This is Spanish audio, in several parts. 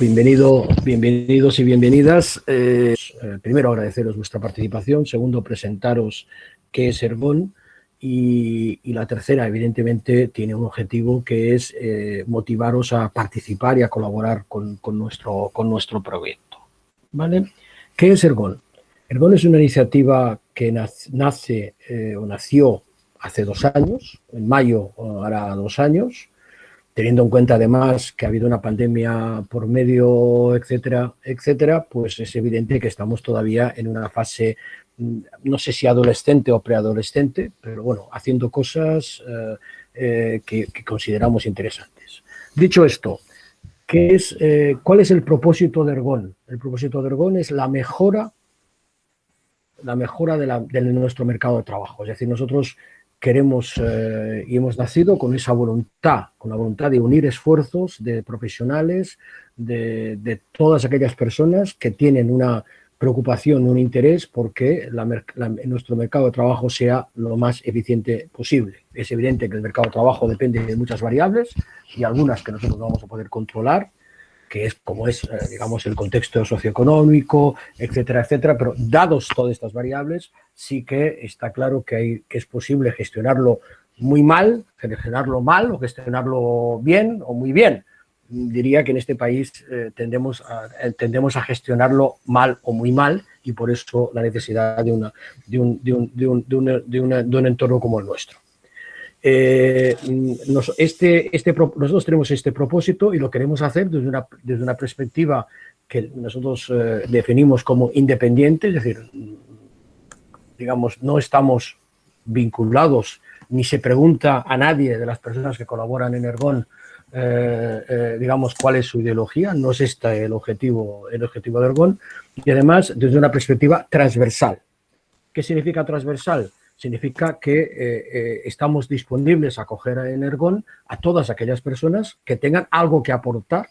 Bienvenidos y bienvenidas. Primero, agradeceros vuestra participación. Segundo, presentaros qué es Ergon. Y la tercera, evidentemente, tiene un objetivo que es motivaros a participar y a colaborar con nuestro proyecto. ¿Vale? ¿Qué es Ergon? Ergon es una iniciativa que nació hace 2 años, en mayo hará 2 años, teniendo en cuenta además que ha habido una pandemia por medio, etcétera, etcétera, pues es evidente que estamos todavía en una fase, no sé si adolescente o preadolescente, pero bueno, haciendo cosas que consideramos interesantes. Dicho esto, ¿cuál es el propósito de Ergon? El propósito de Ergon es la mejora de nuestro mercado de trabajo. Es decir, nosotros queremos y hemos nacido con esa voluntad, con la voluntad de unir esfuerzos de profesionales, de todas aquellas personas que tienen una preocupación, un interés porque nuestro mercado de trabajo sea lo más eficiente posible. Es evidente que el mercado de trabajo depende de muchas variables y algunas que nosotros no vamos a poder controlar, que es como es, digamos, el contexto socioeconómico, etcétera, etcétera, pero dados todas estas variables, sí que está claro que es posible gestionarlo muy mal, gestionarlo mal o gestionarlo bien o muy bien. Diría que en este país tendemos a gestionarlo mal o muy mal y por eso la necesidad de un entorno como el nuestro. Nosotros tenemos este propósito y lo queremos hacer desde una perspectiva que nosotros definimos como independiente, es decir, digamos, no estamos vinculados ni se pregunta a nadie de las personas que colaboran en Ergon, digamos, cuál es su ideología, no es este el objetivo de Ergon, y además desde una perspectiva transversal. ¿Qué significa transversal? Significa que estamos disponibles a acoger en Ergon a todas aquellas personas que tengan algo que aportar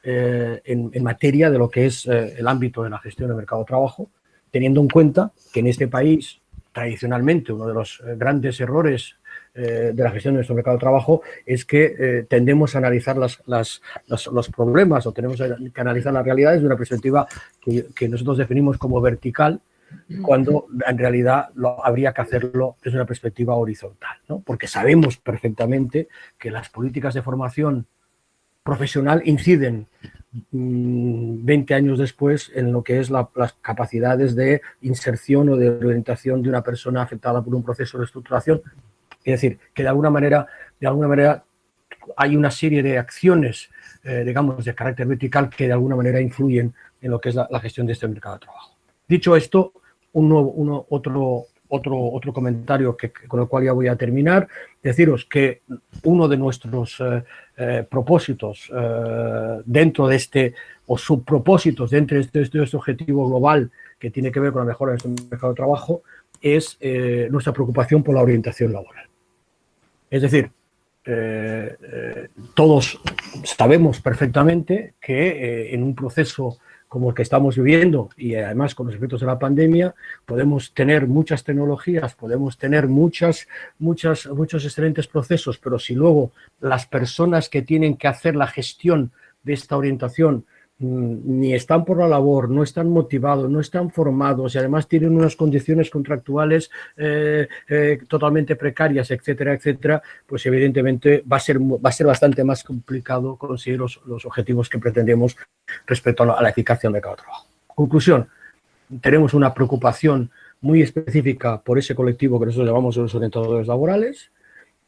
en materia de lo que es el ámbito de la gestión del mercado de trabajo, teniendo en cuenta que en este país, tradicionalmente, uno de los grandes errores de la gestión de nuestro mercado de trabajo es que tendemos a analizar los problemas o tenemos que analizar las realidades de una perspectiva que nosotros definimos como vertical, cuando en realidad habría que hacerlo desde una perspectiva horizontal, ¿no? Porque sabemos perfectamente que las políticas de formación profesional inciden 20 años después en lo que es las capacidades de inserción o de orientación de una persona afectada por un proceso de estructuración. Es decir, que de alguna manera hay una serie de acciones, digamos, de carácter vertical que de alguna manera influyen en lo que es la gestión de este mercado de trabajo. Dicho esto, otro comentario con el cual ya voy a terminar, deciros que uno de nuestros propósitos dentro de o subpropósitos dentro de este objetivo global que tiene que ver con la mejora de nuestro mercado de trabajo es nuestra preocupación por la orientación laboral. Es decir, todos sabemos perfectamente que en un proceso como el que estamos viviendo y además con los efectos de la pandemia, podemos tener muchas tecnologías, podemos tener muchos excelentes procesos, pero si luego las personas que tienen que hacer la gestión de esta orientación ni están por la labor, no están motivados, no están formados y además tienen unas condiciones contractuales totalmente precarias, etcétera, etcétera, pues evidentemente va a ser bastante más complicado conseguir los objetivos que pretendemos respecto a la eficacia del mercado de trabajo. Conclusión, tenemos una preocupación muy específica por ese colectivo que nosotros llamamos los orientadores laborales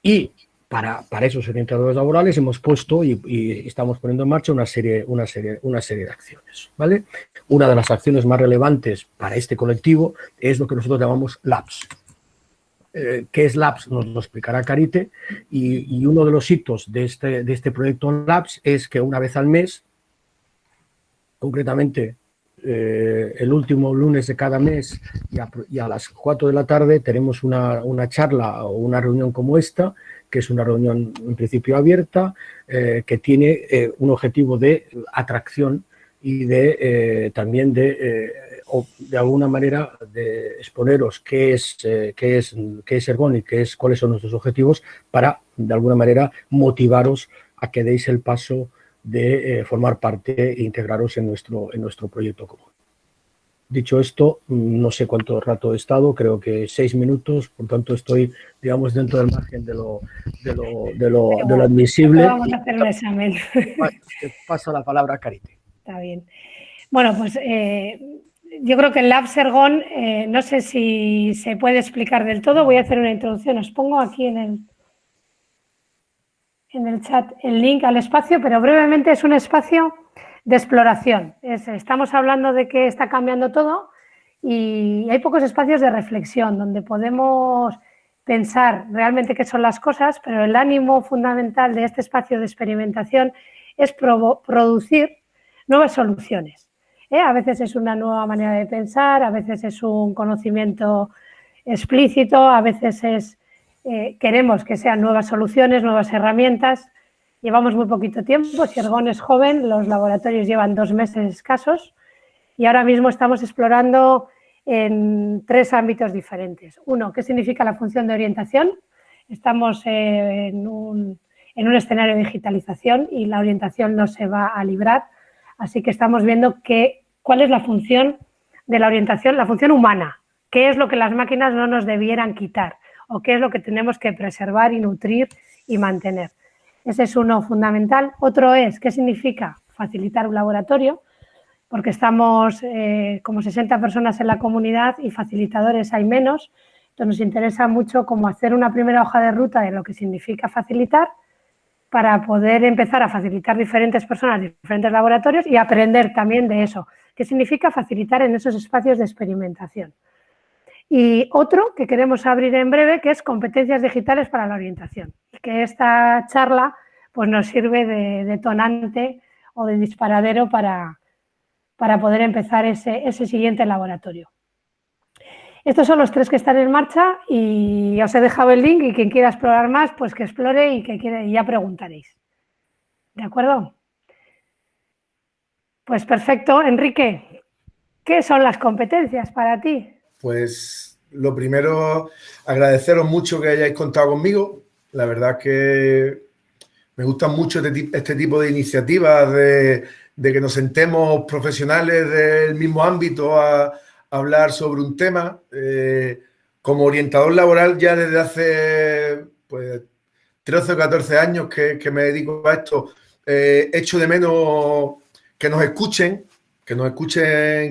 y para esos orientadores laborales hemos puesto y estamos poniendo en marcha una serie de acciones, ¿vale? Una de las acciones más relevantes para este colectivo es lo que nosotros llamamos Labs. ¿Qué es Labs? Nos lo explicará Carite y uno de los hitos de este proyecto Labs es que una vez al mes, concretamente el último lunes de cada mes y a las 4 de la tarde tenemos una charla o una reunión como esta, que es una reunión en principio abierta, que tiene un objetivo de atracción y también de alguna manera de exponeros qué es Ergon y cuáles son nuestros objetivos para de alguna manera motivaros a que deis el paso de formar parte e integraros en nuestro proyecto común. Dicho esto, no sé cuánto rato he estado, creo que 6 minutos, por tanto estoy, digamos, dentro del margen de lo admisible. Vamos a hacer un examen. Te paso la palabra a Carite. Está bien. Bueno, pues yo creo que el Lab Sergón, no sé si se puede explicar del todo, voy a hacer una introducción, os pongo aquí en el chat el link al espacio, pero brevemente es un espacio de exploración. Estamos hablando de que está cambiando todo y hay pocos espacios de reflexión donde podemos pensar realmente qué son las cosas, pero el ánimo fundamental de este espacio de experimentación es producir nuevas soluciones. A veces es una nueva manera de pensar, a veces es un conocimiento explícito, a veces queremos que sean nuevas soluciones, nuevas herramientas. Llevamos muy poquito tiempo, Sergón es joven, los laboratorios llevan 2 meses escasos y ahora mismo estamos explorando en 3 ámbitos diferentes. Uno, ¿qué significa la función de orientación? Estamos en un escenario de digitalización y la orientación no se va a librar, así que estamos viendo cuál es la función de la orientación, la función humana, qué es lo que las máquinas no nos debieran quitar o qué es lo que tenemos que preservar y nutrir y mantener. Ese es uno fundamental. Otro es, ¿qué significa facilitar un laboratorio? Porque estamos como 60 personas en la comunidad y facilitadores hay menos. Entonces nos interesa mucho cómo hacer una primera hoja de ruta de lo que significa facilitar para poder empezar a facilitar diferentes personas, diferentes laboratorios y aprender también de eso. ¿Qué significa facilitar en esos espacios de experimentación? Y otro que queremos abrir en breve, que es competencias digitales para la orientación. Que esta charla pues, nos sirve de detonante o de disparadero para poder empezar ese siguiente laboratorio. Estos son los 3 que están en marcha y os he dejado el link y quien quiera explorar más, pues que explore y ya preguntaréis. ¿De acuerdo? Pues perfecto. Enrique, ¿qué son las competencias para ti? Pues lo primero, agradeceros mucho que hayáis contado conmigo. La verdad que me gustan mucho este tipo de iniciativas de que nos sentemos profesionales del mismo ámbito a hablar sobre un tema. Como orientador laboral ya desde hace pues, 13 o 14 años que me dedico a esto, echo de menos que nos escuchen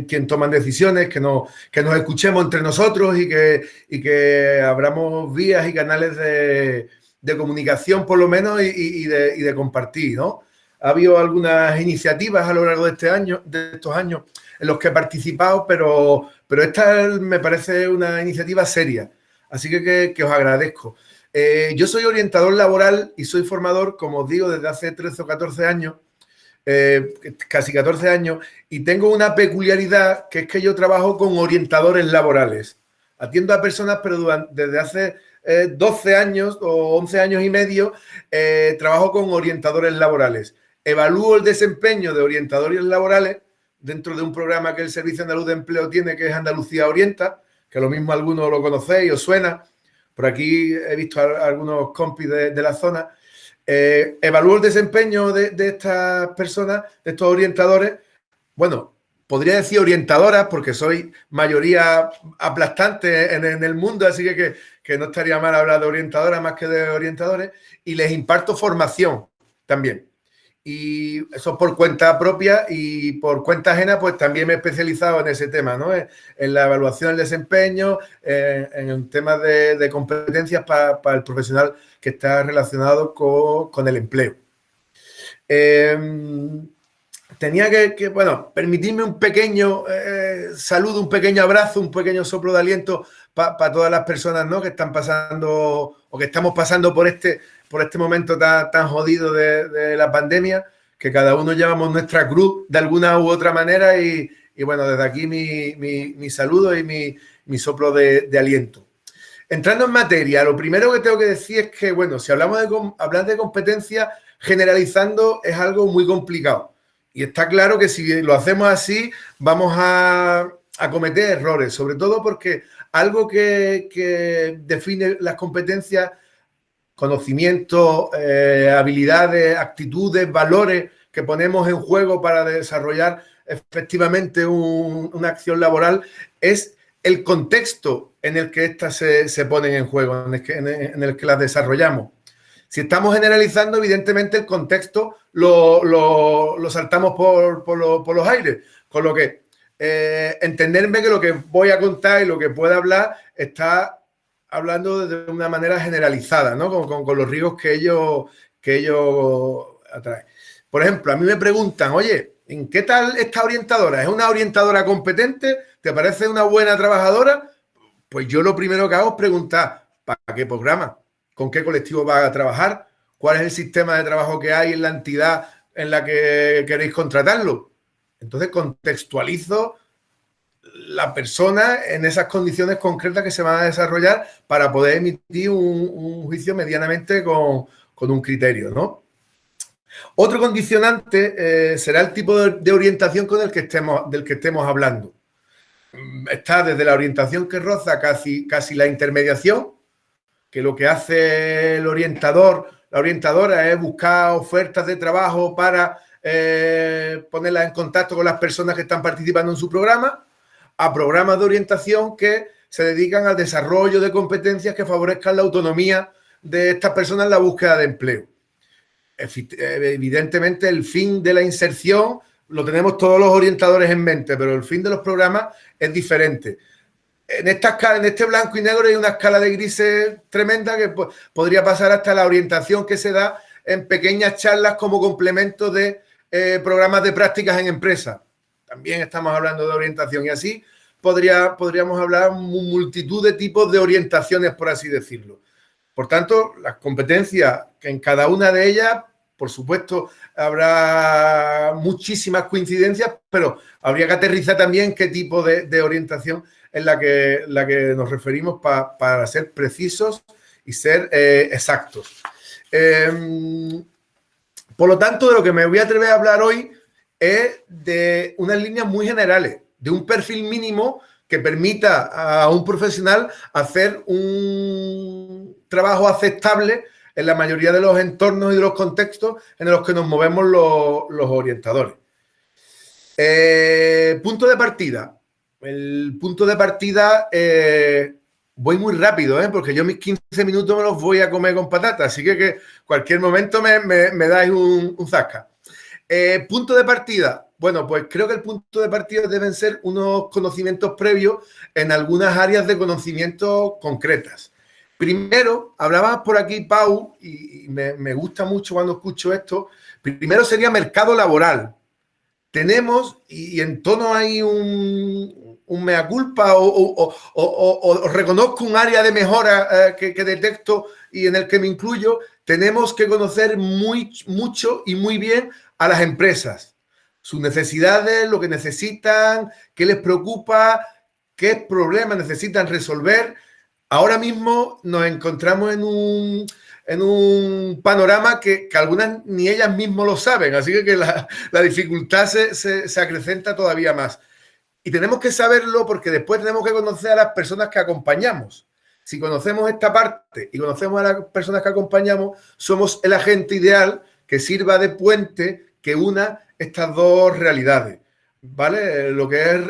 quien toman decisiones, que nos escuchemos entre nosotros y que abramos vías y canales de comunicación por lo menos y de compartir, ¿no? Ha habido algunas iniciativas a lo largo de estos años en los que he participado, pero esta me parece una iniciativa seria, así que os agradezco. Yo soy orientador laboral y soy formador, como os digo, desde hace 13 o 14 años, casi 14 años, y tengo una peculiaridad que es que yo trabajo con orientadores laborales. Atiendo a personas, pero desde hace 12 años o 11 años y medio trabajo con orientadores laborales. Evalúo el desempeño de orientadores laborales dentro de un programa que el Servicio Andaluz de Empleo tiene, que es Andalucía Orienta, que lo mismo algunos lo conocéis, os suena. Por aquí he visto a algunos compis de la zona. Evalúo el desempeño de estas personas, de estos orientadores. Bueno, podría decir orientadoras porque soy mayoría aplastante en el mundo, así que no estaría mal hablar de orientadoras más que de orientadores. Y les imparto formación también. Y eso por cuenta propia y por cuenta ajena, pues también me he especializado en ese tema, ¿no? En la evaluación del desempeño, en temas de competencias para el profesional que está relacionado con el empleo. Tenía que permitirme un pequeño saludo, un pequeño abrazo, un pequeño soplo de aliento para todas las personas, ¿no? Que están pasando o que estamos pasando por este momento tan jodido de la pandemia, que cada uno llevamos nuestra cruz de alguna u otra manera y bueno, desde aquí mi saludo y mi soplo de aliento. Entrando en materia, lo primero que tengo que decir es que, bueno, si hablar de competencia generalizando es algo muy complicado. Y está claro que si lo hacemos así, vamos a cometer errores, sobre todo porque algo que define las competencias, conocimientos, habilidades, actitudes, valores que ponemos en juego para desarrollar efectivamente una acción laboral es el contexto en el que éstas se ponen en juego, en el que las desarrollamos. Si estamos generalizando, evidentemente el contexto lo saltamos por los aires, con lo que entenderme que lo que voy a contar y lo que pueda hablar está hablando de una manera generalizada, ¿no? Con los riesgos que ellos atraen. Por ejemplo, a mí me preguntan, oye, ¿en qué tal esta orientadora? ¿Es una orientadora competente? ¿Te parece una buena trabajadora? Pues yo lo primero que hago es preguntar, ¿para qué programa? ¿Con qué colectivo va a trabajar? ¿Cuál es el sistema de trabajo que hay en la entidad en la que queréis contratarlo? Entonces contextualizo la persona en esas condiciones concretas que se van a desarrollar para poder emitir un juicio medianamente con un criterio, ¿no? Otro condicionante será el tipo de orientación del que estemos hablando. Está desde la orientación que roza casi la intermediación, que lo que hace el orientador, la orientadora, es buscar ofertas de trabajo para ponerlas en contacto con las personas que están participando en su programa, a programas de orientación que se dedican al desarrollo de competencias que favorezcan la autonomía de estas personas en la búsqueda de empleo. Evidentemente, el fin de la inserción lo tenemos todos los orientadores en mente, pero el fin de los programas es diferente. En este blanco y negro hay una escala de grises tremenda que podría pasar hasta la orientación que se da en pequeñas charlas como complemento de programas de prácticas en empresas. También estamos hablando de orientación y así podríamos hablar multitud de tipos de orientaciones, por así decirlo. Por tanto, las competencias, que en cada una de ellas, por supuesto, habrá muchísimas coincidencias, pero habría que aterrizar también qué tipo de orientación es la que nos referimos para ser precisos y ser exactos. Por lo tanto, de lo que me voy a atrever a hablar hoy es de unas líneas muy generales, de un perfil mínimo que permita a un profesional hacer un trabajo aceptable en la mayoría de los entornos y de los contextos en los que nos movemos los orientadores. Punto de partida. El punto de partida, voy muy rápido, porque yo mis 15 minutos me los voy a comer con patatas, así que cualquier momento me dais un zasca. Punto de partida. Bueno, pues creo que el punto de partida deben ser unos conocimientos previos en algunas áreas de conocimiento concretas. Primero, hablabas por aquí, Pau, y me gusta mucho cuando escucho esto, primero sería mercado laboral. Tenemos, y en tono hay un mea culpa o reconozco un área de mejora que detecto y en el que me incluyo, tenemos que conocer mucho y muy bien a las empresas, sus necesidades, lo que necesitan, qué les preocupa, qué problemas necesitan resolver. Ahora mismo nos encontramos en un panorama que algunas ni ellas mismas lo saben, así que la dificultad se acrecenta todavía más. Y tenemos que saberlo porque después tenemos que conocer a las personas que acompañamos. Si conocemos esta parte y conocemos a las personas que acompañamos, somos el agente ideal que sirva de puente que una estas dos realidades, ¿vale? Lo que es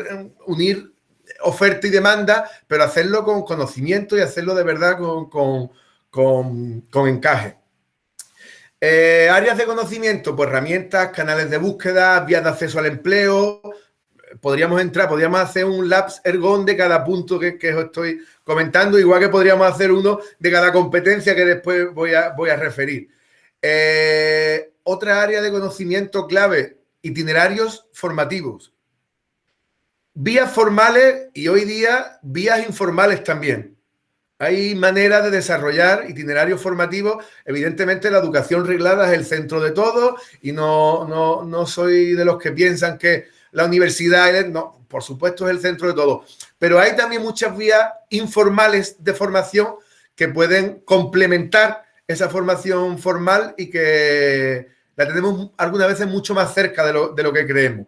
unir oferta y demanda, pero hacerlo con conocimiento y hacerlo de verdad con encaje. Áreas de conocimiento, pues herramientas, canales de búsqueda, vías de acceso al empleo. Podríamos hacer un labs ergon de cada punto que os estoy comentando, igual que podríamos hacer uno de cada competencia que después voy a referir. Otra área de conocimiento clave, itinerarios formativos. Vías formales y hoy día vías informales también. Hay maneras de desarrollar itinerarios formativos. Evidentemente la educación reglada es el centro de todo y no soy de los que piensan que la universidad, no, por supuesto es el centro de todo. Pero hay también muchas vías informales de formación que pueden complementar esa formación formal y que la tenemos algunas veces mucho más cerca de lo que creemos.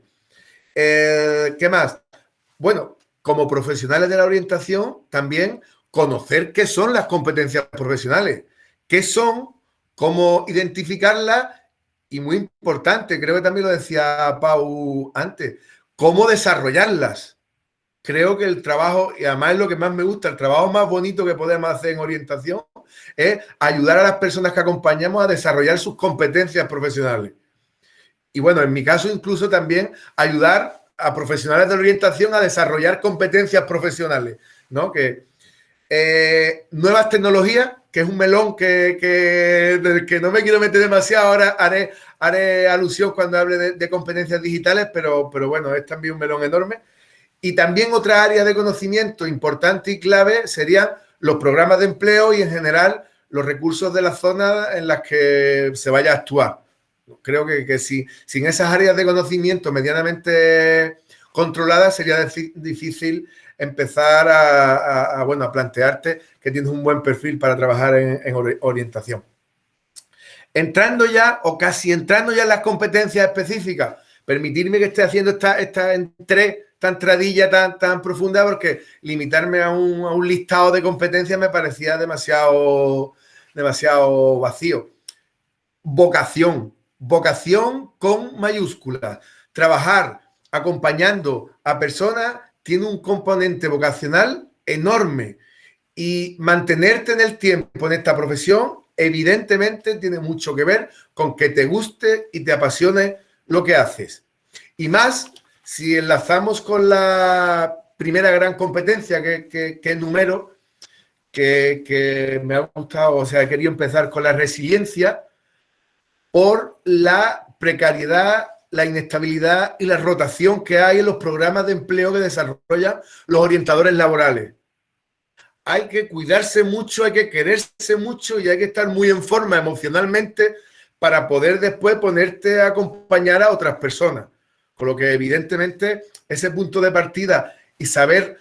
¿Qué más? Bueno, como profesionales de la orientación, también conocer qué son las competencias profesionales, qué son, cómo identificarlas y muy importante, creo que también lo decía Pau antes, cómo desarrollarlas. Creo que el trabajo, y además es lo que más me gusta, el trabajo más bonito que podemos hacer en orientación es ayudar a las personas que acompañamos a desarrollar sus competencias profesionales. Y bueno, en mi caso incluso también ayudar a profesionales de la orientación a desarrollar competencias profesionales, ¿no? Que nuevas tecnologías, que es un melón del que no me quiero meter demasiado, ahora haré alusión cuando hable de competencias digitales, pero bueno, es también un melón enorme. Y también otra área de conocimiento importante y clave serían los programas de empleo y en general los recursos de la zona en las que se vaya a actuar. Creo que sin esas áreas de conocimiento medianamente controladas sería difícil empezar a plantearte que tienes un buen perfil para trabajar en orientación. Entrando ya o casi entrando ya en las competencias específicas, permitirme que esté haciendo esta entradilla tan profunda, porque limitarme a un listado de competencias me parecía demasiado vacío. Vocación con mayúsculas. Trabajar acompañando a personas tiene un componente vocacional enorme, y mantenerte en el tiempo en esta profesión evidentemente tiene mucho que ver con que te guste y te apasione lo que haces. Y más si enlazamos con la primera gran competencia que enumero, que me ha gustado, o sea, he querido empezar con la resiliencia por la precariedad, la inestabilidad y la rotación que hay en los programas de empleo que desarrollan los orientadores laborales. Hay que cuidarse mucho, hay que quererse mucho y hay que estar muy en forma emocionalmente para poder después ponerte a acompañar a otras personas. Con lo que evidentemente ese punto de partida y saber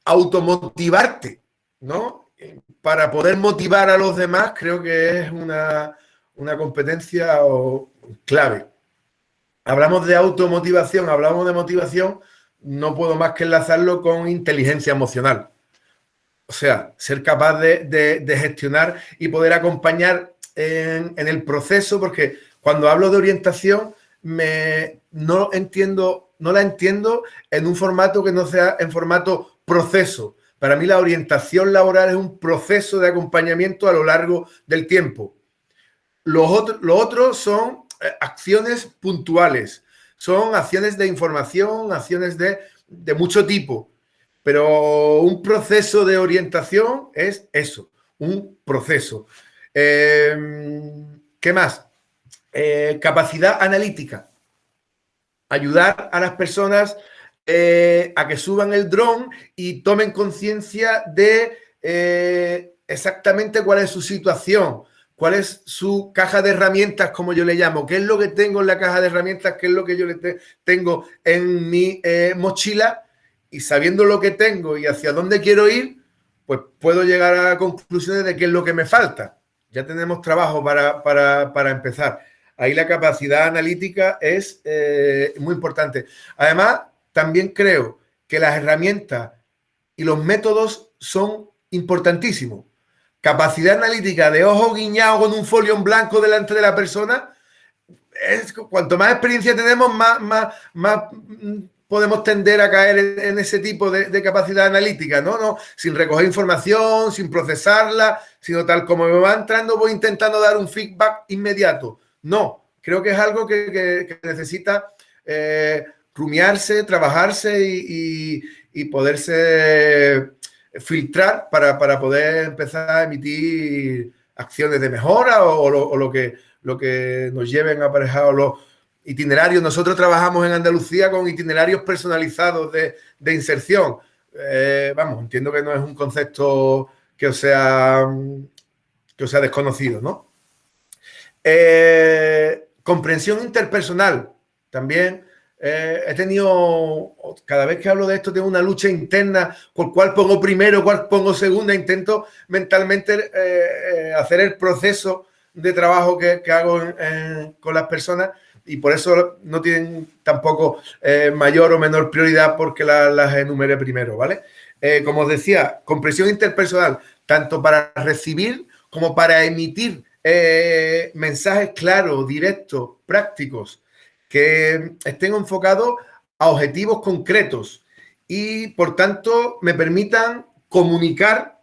automotivarte, ¿no? Para poder motivar a los demás, creo que es una competencia clave. Hablamos de automotivación, hablamos de motivación, no puedo más que enlazarlo con inteligencia emocional. O sea, ser capaz de gestionar y poder acompañar en el proceso, porque cuando hablo de orientación no la entiendo en un formato que no sea en formato proceso. Para mí la orientación laboral es un proceso de acompañamiento a lo largo del tiempo. Lo otro son acciones puntuales, son acciones de información, acciones de mucho tipo. Pero un proceso de orientación es eso, un proceso. ¿Qué más? Capacidad analítica. Ayudar a las personas a que suban el dron y tomen conciencia de exactamente cuál es su situación, cuál es su caja de herramientas, como yo le llamo, qué es lo que tengo en la caja de herramientas, qué es lo que yo tengo en mi mochila. Y sabiendo lo que tengo y hacia dónde quiero ir, pues puedo llegar a conclusiones de qué es lo que me falta. Ya tenemos trabajo para empezar. Ahí la capacidad analítica es muy importante. Además, también creo que las herramientas y los métodos son importantísimos. Capacidad analítica de ojo guiñado con un folio en blanco delante de la persona. Cuanto más experiencia tenemos, más podemos tender a caer en ese tipo de capacidad analítica, ¿no? Sin recoger información, sin procesarla, sino tal como me va entrando, voy intentando dar un feedback inmediato. No, creo que es algo que necesita rumiarse, trabajarse y poderse filtrar para poder empezar a emitir acciones de mejora o lo que nos lleven aparejados los itinerarios. Nosotros trabajamos en Andalucía con itinerarios personalizados de inserción. Entiendo que no es un concepto que os sea desconocido, ¿no? Comprensión interpersonal. También he tenido, cada vez que hablo de esto, tengo una lucha interna con cuál pongo primero, cuál pongo segunda. Intento mentalmente hacer el proceso de trabajo que hago con las personas. Y por eso no tienen tampoco mayor o menor prioridad porque las enumere primero, ¿vale? Como os decía, comprensión interpersonal, tanto para recibir como para emitir mensajes claros, directos, prácticos, que estén enfocados a objetivos concretos y, por tanto, me permitan comunicar,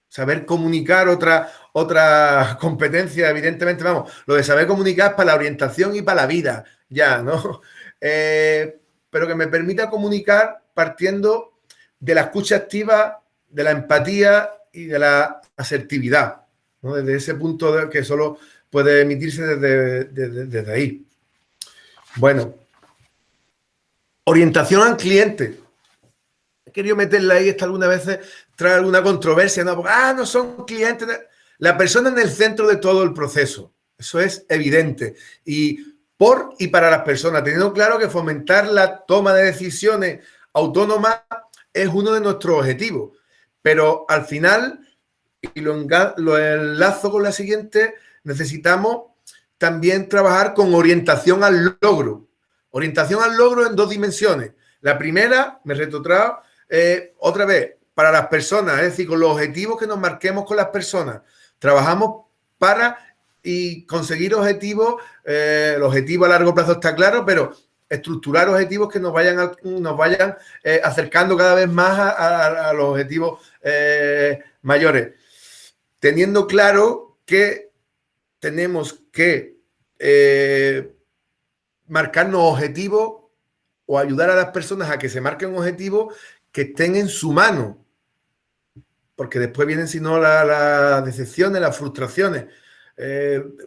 saber comunicar, otra competencia, evidentemente, vamos, lo de saber comunicar es para la orientación y para la vida, ya, ¿no? Pero que me permita comunicar partiendo de la escucha activa, de la empatía y de la asertividad, ¿no? Desde ese punto que solo puede emitirse desde ahí. Bueno, orientación al cliente. He querido meterla ahí, esta algunas veces trae alguna controversia, ¿no? Porque, no son clientes. La persona en el centro de todo el proceso. Eso es evidente. Y por y para las personas, teniendo claro que fomentar la toma de decisiones autónomas es uno de nuestros objetivos. Pero al final, y lo enlazo con la siguiente, necesitamos también trabajar con orientación al logro. Orientación al logro en dos dimensiones. La primera, me retrotraigo, otra vez, para las personas, es decir, con los objetivos que nos marquemos con las personas. Trabajamos para y conseguir objetivos, el objetivo a largo plazo está claro, pero estructurar objetivos que nos vayan acercando cada vez más a los objetivos mayores. Teniendo claro que tenemos que marcarnos objetivos o ayudar a las personas a que se marquen objetivos que estén en su mano, porque después vienen, si no, las decepciones, las frustraciones.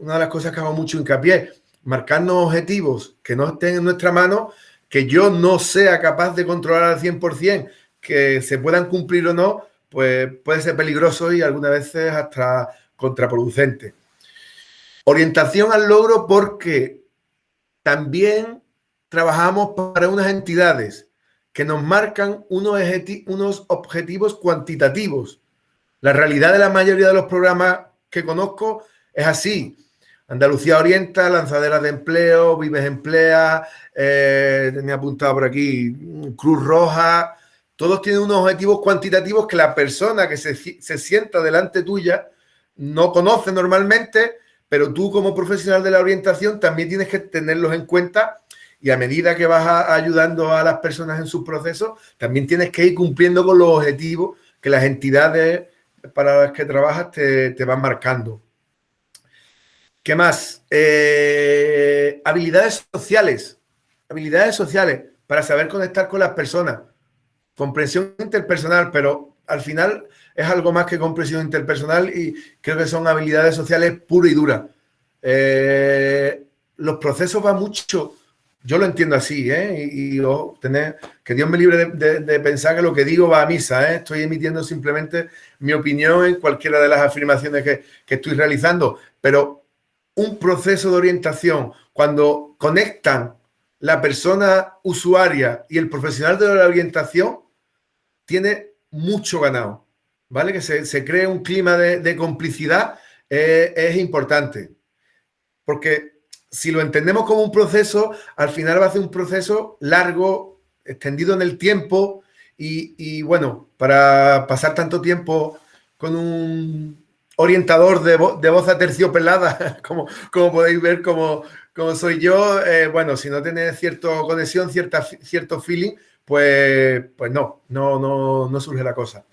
Una de las cosas que hago mucho hincapié, marcarnos objetivos que no estén en nuestra mano, que yo no sea capaz de controlar al 100%, que se puedan cumplir o no, pues puede ser peligroso y algunas veces hasta contraproducente. Orientación al logro, porque también trabajamos para unas entidades que nos marcan unos objetivos cuantitativos. La realidad de la mayoría de los programas que conozco es así. Andalucía Orienta, Lanzaderas de Empleo, Vives Emplea, tenía apuntado por aquí, Cruz Roja. Todos tienen unos objetivos cuantitativos que la persona que se sienta delante tuya no conoce normalmente, pero tú como profesional de la orientación también tienes que tenerlos en cuenta, y a medida que vas ayudando a las personas en sus procesos, también tienes que ir cumpliendo con los objetivos que las entidades para las que trabajas te van marcando. ¿Qué más? Habilidades sociales. Habilidades sociales para saber conectar con las personas. Comprensión interpersonal, pero al final es algo más que comprensión interpersonal y creo que son habilidades sociales puras y duras. Los procesos van mucho, yo lo entiendo así, que Dios me libre de pensar que lo que digo va a misa, estoy emitiendo simplemente mi opinión en cualquiera de las afirmaciones que estoy realizando, pero un proceso de orientación, cuando conectan la persona usuaria y el profesional de la orientación, tiene mucho ganado, ¿vale? Que se cree un clima de complicidad es importante, porque si lo entendemos como un proceso, al final va a ser un proceso largo, extendido en el tiempo y bueno, para pasar tanto tiempo con un orientador de voz aterciopelada, como podéis ver, como soy yo, bueno, si no tiene cierta conexión, cierto feeling, pues no surge la cosa.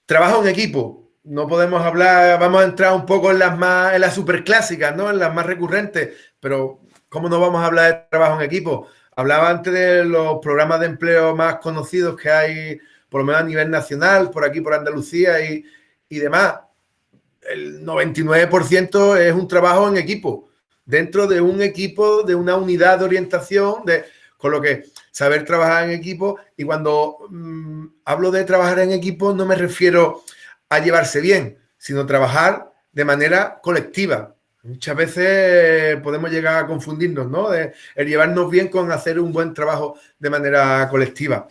Trabajo en equipo. No podemos hablar, vamos a entrar un poco en las superclásicas, ¿no? En las más recurrentes, pero ¿cómo no vamos a hablar de trabajo en equipo? Hablaba antes de los programas de empleo más conocidos que hay, por lo menos a nivel nacional, por aquí, por Andalucía y demás. El 99% es un trabajo en equipo, dentro de un equipo, de una unidad de orientación, con lo que saber trabajar en equipo. Y cuando hablo de trabajar en equipo, no me refiero a llevarse bien, sino trabajar de manera colectiva. Muchas veces podemos llegar a confundirnos, ¿no? El llevarnos bien con hacer un buen trabajo de manera colectiva.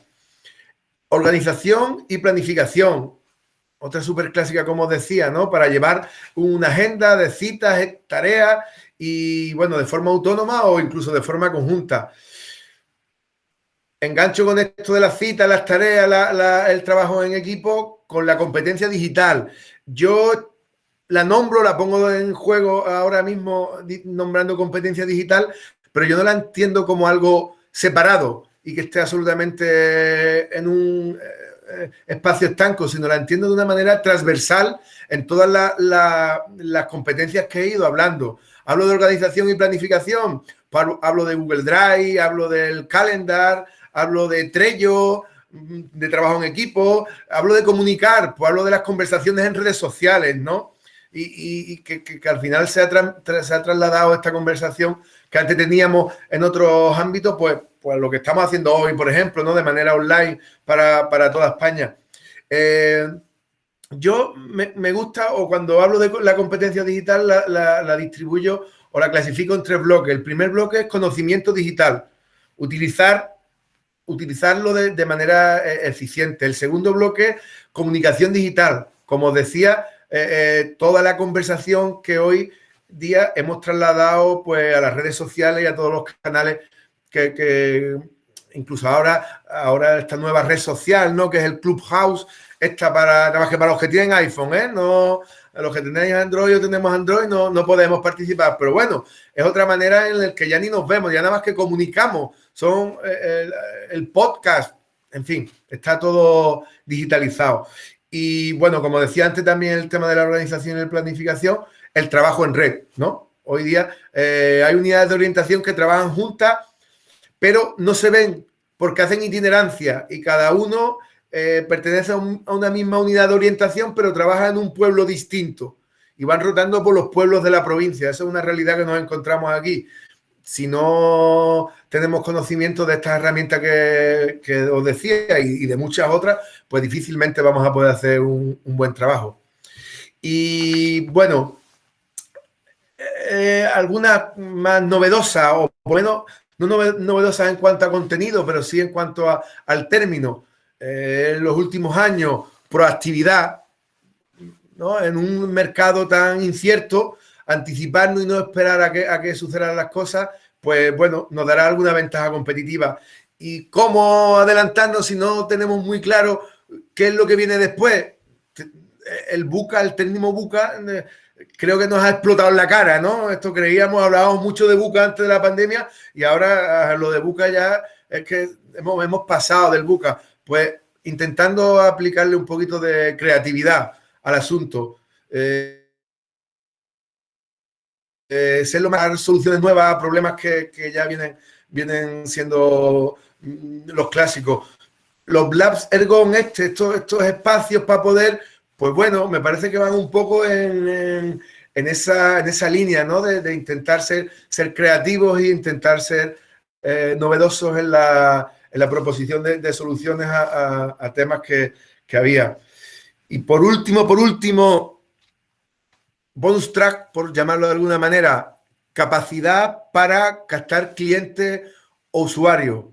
Organización y planificación. Otra súper clásica, como os decía, ¿no? Para llevar una agenda de citas, tareas y, bueno, de forma autónoma o incluso de forma conjunta. Engancho con esto de las citas, las tareas, el trabajo en equipo con la competencia digital. Yo la nombro, la pongo en juego ahora mismo nombrando competencia digital, pero yo no la entiendo como algo separado y que esté absolutamente en un espacio estanco, sino la entiendo de una manera transversal en todas las competencias que he ido hablando. Hablo de organización y planificación, pues hablo de Google Drive, hablo del Calendar, hablo de Trello, de trabajo en equipo, hablo de comunicar, pues hablo de las conversaciones en redes sociales, ¿no? Y que al final se ha trasladado esta conversación que antes teníamos en otros ámbitos, pues lo que estamos haciendo hoy, por ejemplo, ¿no? De manera online para toda España. Yo me gusta, o cuando hablo de la competencia digital, la distribuyo o la clasifico en 3 bloques. El primer bloque es conocimiento digital, utilizarlo de manera eficiente. El segundo bloque, comunicación digital. Como decía, toda la conversación que hoy día hemos trasladado pues, a las redes sociales y a todos los canales que incluso ahora esta nueva red social, ¿no? Que es el Clubhouse, nada más que para los que tienen iPhone, ¿eh? No, los que tenéis Android o tenemos Android no podemos participar, pero bueno, es otra manera en la que ya ni nos vemos, ya nada más que comunicamos, son el podcast, en fin, está todo digitalizado. Y bueno, como decía antes también el tema de la organización y la planificación, el trabajo en red, ¿no? Hoy día hay unidades de orientación que trabajan juntas, pero no se ven porque hacen itinerancia y cada uno pertenece a una misma unidad de orientación, pero trabaja en un pueblo distinto y van rotando por los pueblos de la provincia. Esa es una realidad que nos encontramos aquí. Si no tenemos conocimiento de estas herramientas que os decía y de muchas otras, pues difícilmente vamos a poder hacer un buen trabajo. Y bueno, algunas más novedosas, o por lo menos no novedosas en cuanto a contenido, pero sí en cuanto al término. En los últimos años, proactividad, ¿no? En un mercado tan incierto, anticiparnos y no esperar a que sucedan las cosas, pues bueno, nos dará alguna ventaja competitiva. ¿Y cómo adelantarnos si no tenemos muy claro qué es lo que viene después? El VUCA, el término VUCA, creo que nos ha explotado en la cara, ¿no? Esto creíamos, hablábamos mucho de VUCA antes de la pandemia y ahora lo de VUCA ya es que hemos pasado del VUCA. Pues intentando aplicarle un poquito de creatividad al asunto. Ser lo más soluciones nuevas a problemas que ya vienen siendo los clásicos. Los labs Ergon, estos espacios para poder, pues bueno, me parece que van un poco en esa línea, ¿no? De intentar ser creativos e intentar ser novedosos en la proposición de soluciones a temas que había. Y por último, bonus track, por llamarlo de alguna manera, capacidad para captar clientes o usuarios.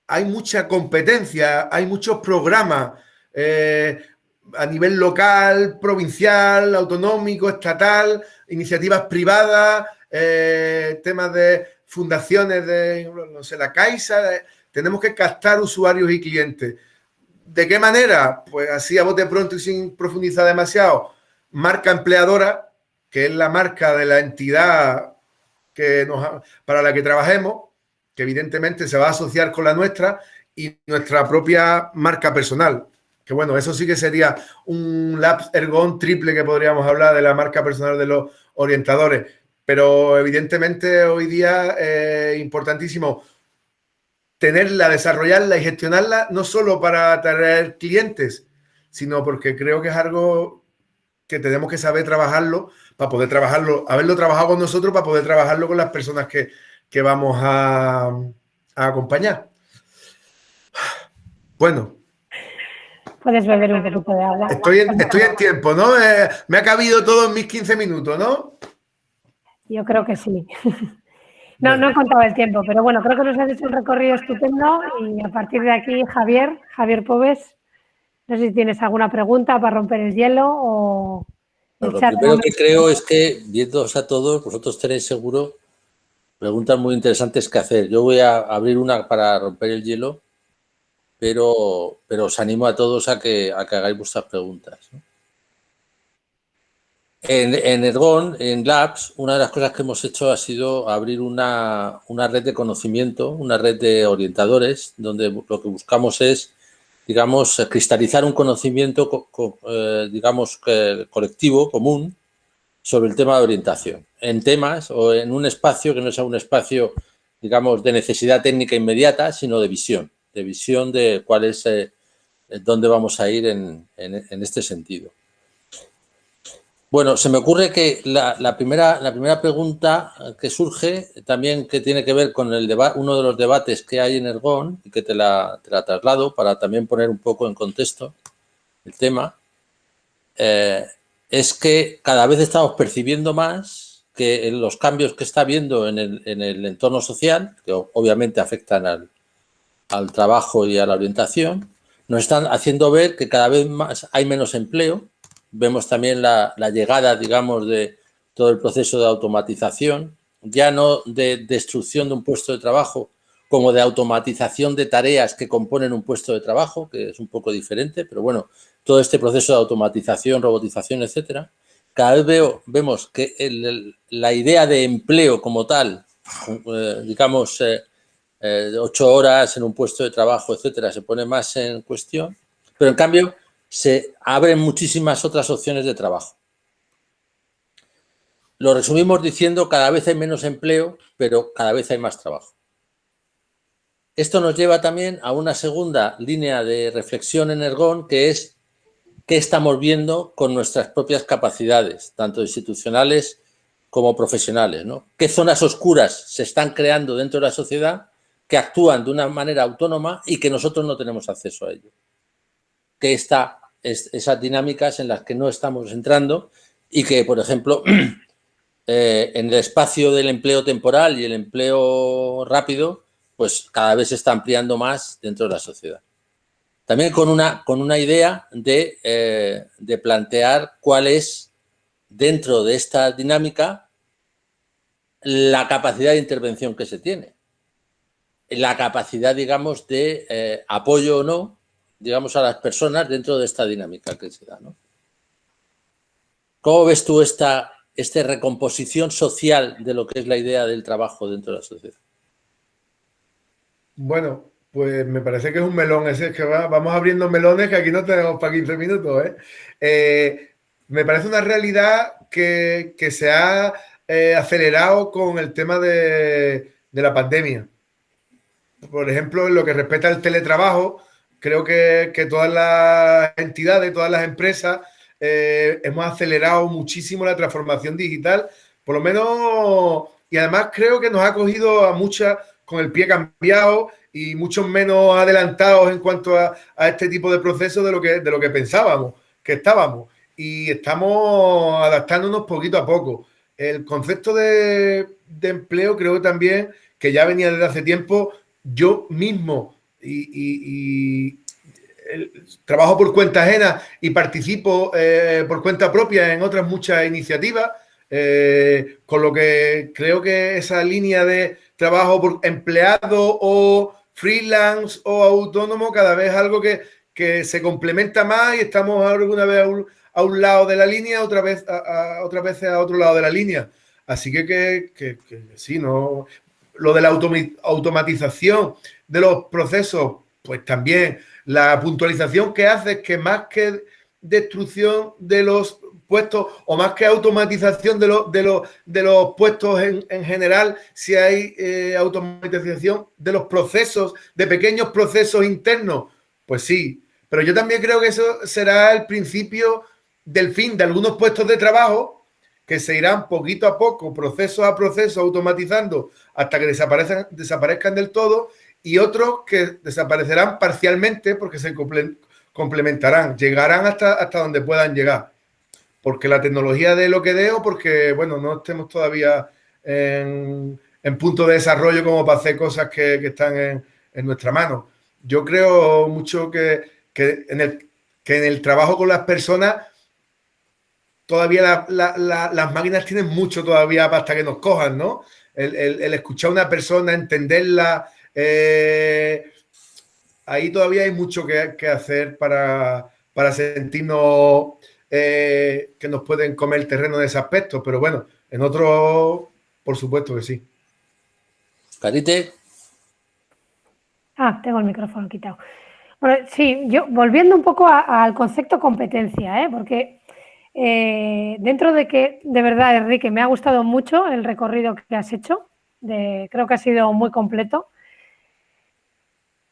Hay mucha competencia, hay muchos programas a nivel local, provincial, autonómico, estatal, iniciativas privadas, temas de fundaciones de, no sé, la Caixa. Tenemos que captar usuarios y clientes. ¿De qué manera? Pues así a bote pronto y sin profundizar demasiado. Marca empleadora, que es la marca de la entidad para la que trabajemos, que evidentemente se va a asociar con la nuestra, y nuestra propia marca personal. Que bueno, eso sí que sería un Labs Ergon triple que podríamos hablar de la marca personal de los orientadores. Pero evidentemente hoy día es importantísimo tenerla, desarrollarla y gestionarla, no solo para atraer clientes, sino porque creo que es algo que tenemos que saber trabajarlo para poder trabajarlo, haberlo trabajado con nosotros para poder trabajarlo con las personas que vamos a acompañar. Bueno. Puedes beber un poquito de agua. Estoy en tiempo, ¿no? Me ha cabido todo en mis 15 minutos, ¿no? Yo creo que sí. No he contado el tiempo, pero bueno, creo que nos has hecho un recorrido estupendo y a partir de aquí, Javier Pobes, no sé si tienes alguna pregunta para romper el hielo o... No, lo primero que creo es que, viéndoos a todos, vosotros tenéis seguro preguntas muy interesantes que hacer. Yo voy a abrir una para romper el hielo pero os animo a todos a que hagáis vuestras preguntas, ¿no? En Ergon, en Labs, una de las cosas que hemos hecho ha sido abrir una red de conocimiento, una red de orientadores, donde lo que buscamos es, digamos, cristalizar un conocimiento, digamos, colectivo, común, sobre el tema de orientación, en temas o en un espacio que no sea un espacio, digamos, de necesidad técnica inmediata, sino de visión de cuál es, dónde vamos a ir en este sentido. Bueno, se me ocurre que la primera pregunta que surge, también que tiene que ver con uno de los debates que hay en Ergon, y que te la traslado para también poner un poco en contexto el tema, es que cada vez estamos percibiendo más que los cambios que está habiendo en el entorno social, que obviamente afectan al trabajo y a la orientación, nos están haciendo ver que cada vez más hay menos empleo. Vemos también la llegada, digamos, de todo el proceso de automatización, ya no de destrucción de un puesto de trabajo, como de automatización de tareas que componen un puesto de trabajo, que es un poco diferente, pero bueno, todo este proceso de automatización, robotización, etcétera. Cada vez vemos que la idea de empleo como tal, digamos, 8 horas en un puesto de trabajo, etcétera, se pone más en cuestión, pero en cambio se abren muchísimas otras opciones de trabajo. Lo resumimos diciendo cada vez hay menos empleo, pero cada vez hay más trabajo. Esto nos lleva también a una segunda línea de reflexión en Ergon, que es qué estamos viendo con nuestras propias capacidades, tanto institucionales como profesionales, ¿no? ¿Qué zonas oscuras se están creando dentro de la sociedad que actúan de una manera autónoma y que nosotros no tenemos acceso a ello? Que esas dinámicas en las que no estamos entrando y que, por ejemplo, en el espacio del empleo temporal y el empleo rápido, pues cada vez se está ampliando más dentro de la sociedad. También con una idea de plantear cuál es, dentro de esta dinámica, la capacidad de intervención que se tiene. La capacidad, digamos, de apoyo o no, digamos, a las personas dentro de esta dinámica que se da, ¿no? ¿Cómo ves tú esta recomposición social de lo que es la idea del trabajo dentro de la sociedad? Bueno, pues me parece que es un melón ese, que vamos abriendo melones que aquí no tenemos para 15 minutos, ¿eh? Me parece una realidad que se ha acelerado con el tema de la pandemia. Por ejemplo, en lo que respecta al teletrabajo, creo que todas las entidades, todas las empresas hemos acelerado muchísimo la transformación digital, por lo menos, y además creo que nos ha cogido a muchas con el pie cambiado y muchos menos adelantados en cuanto a este tipo de procesos de lo que pensábamos que estábamos, y estamos adaptándonos poquito a poco. El concepto de empleo creo que también, que ya venía desde hace tiempo. Yo mismo trabajo por cuenta ajena y participo por cuenta propia en otras muchas iniciativas, con lo que creo que esa línea de trabajo por empleado o freelance o autónomo cada vez es algo que se complementa más, y estamos alguna vez a un lado de la línea, otras veces a otro lado de la línea. Así que sí, no. Lo de la automatización de los procesos, pues también la puntualización que hace es que más que destrucción de los puestos o más que automatización de los puestos en general, si hay automatización de los procesos, de pequeños procesos internos, pues sí. Pero yo también creo que eso será el principio del fin de algunos puestos de trabajo que se irán poquito a poco, proceso a proceso, automatizando hasta que desaparezcan del todo, y otros que desaparecerán parcialmente porque se complementarán, llegarán hasta donde puedan llegar. Porque la tecnología de lo que deo, porque, bueno, no estemos todavía en punto de desarrollo como para hacer cosas que están en nuestra mano. Yo creo mucho que en el trabajo con las personas todavía las máquinas tienen mucho todavía hasta que nos cojan, ¿no? El escuchar a una persona, entenderla, ahí todavía hay mucho que hacer para sentirnos que nos pueden comer el terreno de ese aspecto, pero bueno, en otros, por supuesto que sí. Carite. Tengo el micrófono quitado. Bueno, sí, yo volviendo un poco al concepto competencia, porque dentro de que, de verdad, Enrique, me ha gustado mucho el recorrido que has hecho, creo que ha sido muy completo,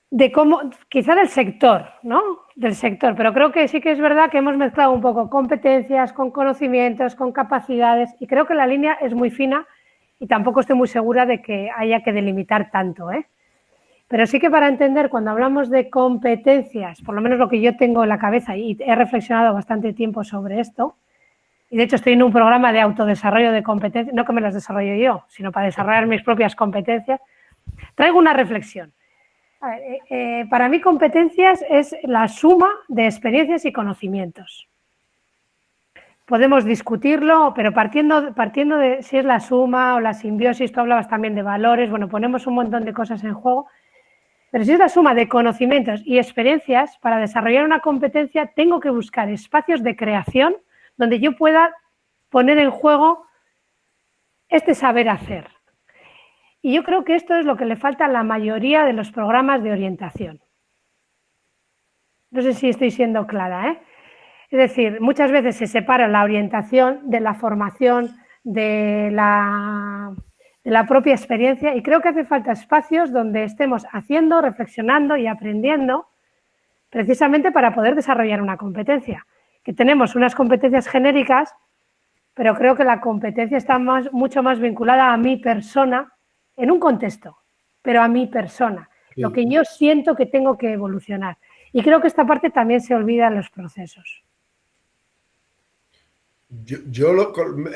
de cómo, quizá del sector, ¿no? Del sector, pero creo que sí que es verdad que hemos mezclado un poco competencias con conocimientos, con capacidades, y creo que la línea es muy fina y tampoco estoy muy segura de que haya que delimitar tanto, Pero sí que para entender, cuando hablamos de competencias, por lo menos lo que yo tengo en la cabeza, y he reflexionado bastante tiempo sobre esto, y de hecho estoy en un programa de autodesarrollo de competencias, no que me las desarrollo yo, sino para desarrollar mis propias competencias, traigo una reflexión. Para mí competencias es la suma de experiencias y conocimientos. Podemos discutirlo, pero partiendo de si es la suma o la simbiosis, tú hablabas también de valores, bueno, ponemos un montón de cosas en juego, pero si es la suma de conocimientos y experiencias, para desarrollar una competencia tengo que buscar espacios de creación donde yo pueda poner en juego este saber hacer. Y yo creo que esto es lo que le falta a la mayoría de los programas de orientación. No sé si estoy siendo clara, Es decir, muchas veces se separa la orientación de la formación, de la propia experiencia, y creo que hace falta espacios donde estemos haciendo, reflexionando y aprendiendo precisamente para poder desarrollar una competencia. Que tenemos unas competencias genéricas, pero creo que la competencia está mucho más vinculada a mi persona en un contexto, pero a mi persona, sí. Lo que yo siento que tengo que evolucionar. Y creo que esta parte también se olvida en los procesos.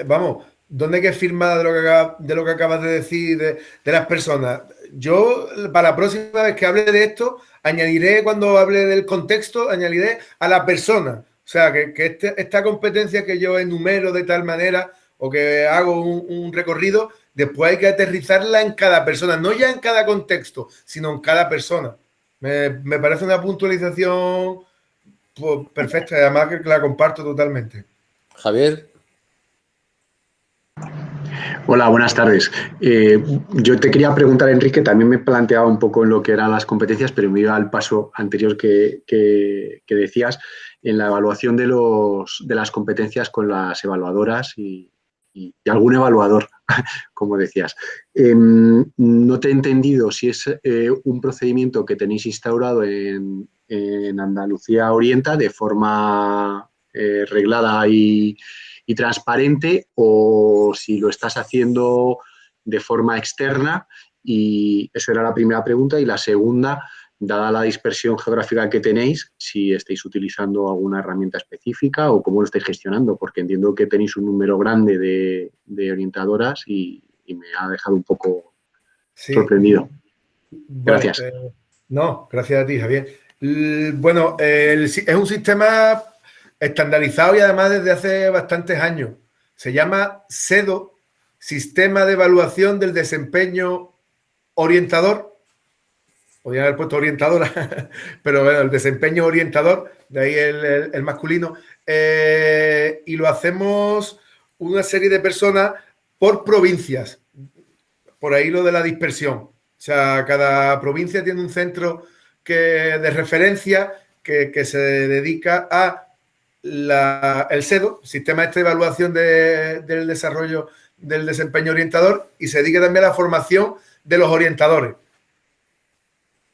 Vamos, ¿dónde hay que firmar de lo que acabas de decir de las personas? Yo, para la próxima vez que hable de esto, añadiré, cuando hable del contexto, añadiré a la persona. O sea, que esta competencia que yo enumero de tal manera o que hago un recorrido, después hay que aterrizarla en cada persona, no ya en cada contexto, sino en cada persona. Me parece una puntualización pues, perfecta, además que la comparto totalmente. Javier. Hola, buenas tardes. Yo te quería preguntar, Enrique, también me planteaba un poco en lo que eran las competencias, pero me iba al paso anterior que decías, en la evaluación de las competencias con las evaluadoras y algún evaluador, como decías. No te he entendido si es un procedimiento que tenéis instaurado en Andalucía Orienta de forma reglada y transparente, o si lo estás haciendo de forma externa, y eso era la primera pregunta. Y la segunda, dada la dispersión geográfica que tenéis, si estáis utilizando alguna herramienta específica o cómo lo estáis gestionando, porque entiendo que tenéis un número grande de orientadoras y me ha dejado un poco sorprendido. Gracias. No, gracias a ti, Javier. Bueno, es un sistema estandarizado y además desde hace bastantes años. Se llama SEDO, Sistema de Evaluación del Desempeño Orientador. Podrían haber puesto orientadora, pero bueno, el desempeño orientador, de ahí el masculino. Y lo hacemos una serie de personas por provincias. Por ahí lo de la dispersión. O sea, cada provincia tiene un centro de referencia que se dedica a el SEDO, Sistema de Evaluación del Desarrollo del Desempeño Orientador, y se dedica también a la formación de los orientadores.